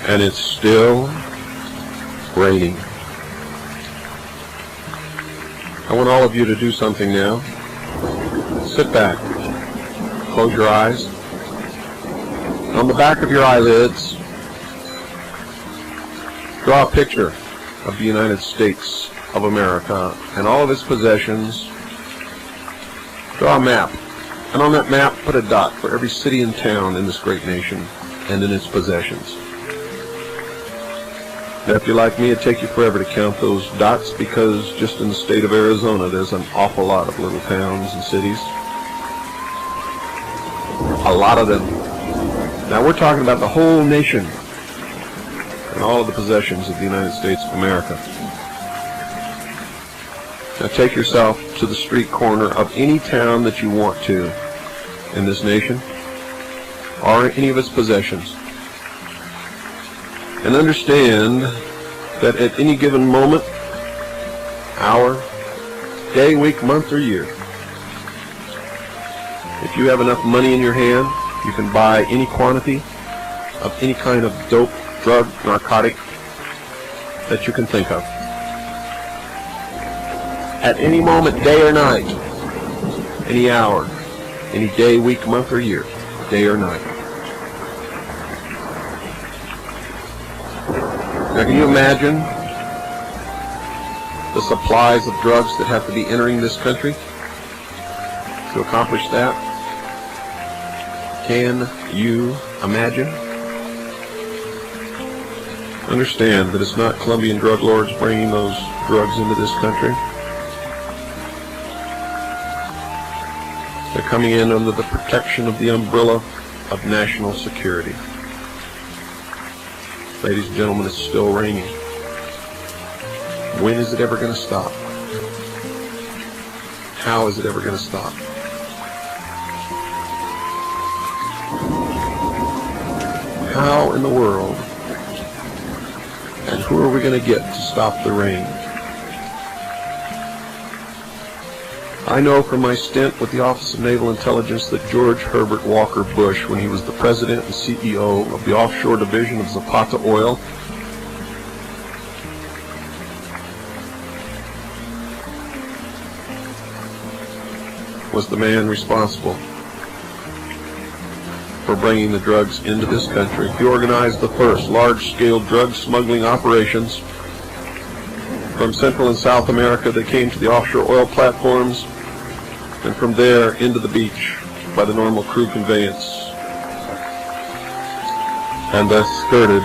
And it's still raining. I want all of you to do something now. Sit back. Close your eyes. On the back of your eyelids, draw a picture of the United States of America and all of its possessions. Draw a map. And on that map, put a dot for every city and town in this great nation and in its possessions. Now, if you're like me, it'd take you forever to count those dots, because just in the state of Arizona, there's an awful lot of little towns and cities. A lot of them. Now, we're talking about the whole nation and all of the possessions of the United States of America. Now, take yourself to the street corner of any town that you want to in this nation, or any of its possessions. And understand that at any given moment, hour, day, week, month, or year, if you have enough money in your hand, you can buy any quantity of any kind of dope, drug, narcotic that you can think of. At any moment, day or night, any hour, any day, week, month, or year, day or night. Now, can you imagine the supplies of drugs that have to be entering this country to accomplish that? Can you imagine? Understand that it's not Colombian drug lords bringing those drugs into this country. They're coming in under the protection of the umbrella of national security. Ladies and gentlemen, it's still raining. When is it ever going to stop? How is it ever going to stop? How in the world and who are we going to get to stop the rain? I know from my stint with the Office of Naval Intelligence that George Herbert Walker Bush, when he was the president and CEO of the offshore division of Zapata Oil, was the man responsible for bringing the drugs into this country. He organized the first large-scale drug smuggling operations from Central and South America that came to the offshore oil platforms, and from there into the beach by the normal crew conveyance, and thus skirted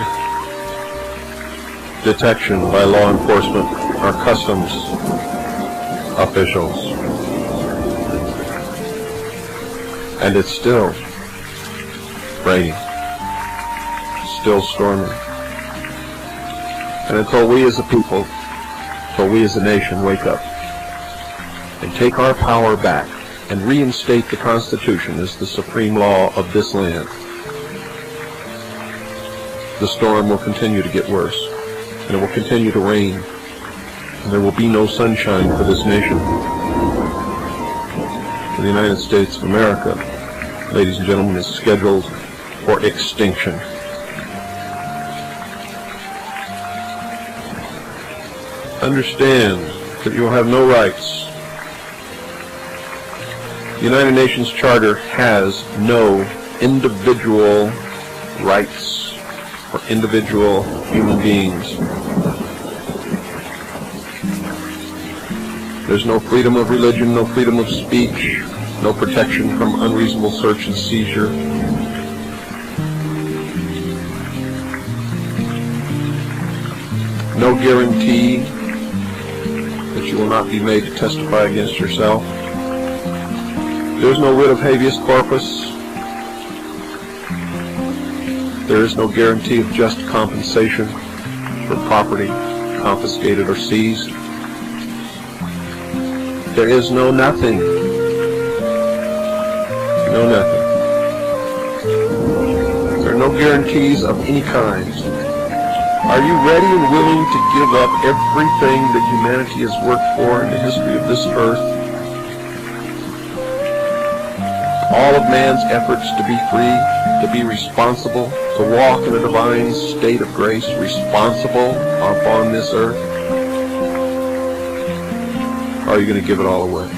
detection by law enforcement or customs officials. And it's still raining, still storming. And until we as a people, until we as a nation wake up and take our power back and reinstate the Constitution as the supreme law of this land, the storm will continue to get worse, and it will continue to rain, and there will be no sunshine for this nation. For the United States of America, ladies and gentlemen, is scheduled for extinction. Understand that you will have no rights. The United Nations Charter has no individual rights for individual human beings. There's no freedom of religion, no freedom of speech, no protection from unreasonable search and seizure. No guarantee that you will not be made to testify against yourself. There's no writ of habeas corpus. There is no guarantee of just compensation for property confiscated or seized. There is no nothing. No nothing. There are no guarantees of any kind. Are you ready and willing to give up everything that humanity has worked for in the history of this earth? All of man's efforts to be free, to be responsible, to walk in a divine state of grace, responsible upon this earth? Or are you going to give it all away?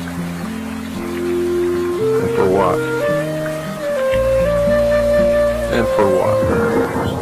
And for what? And for what?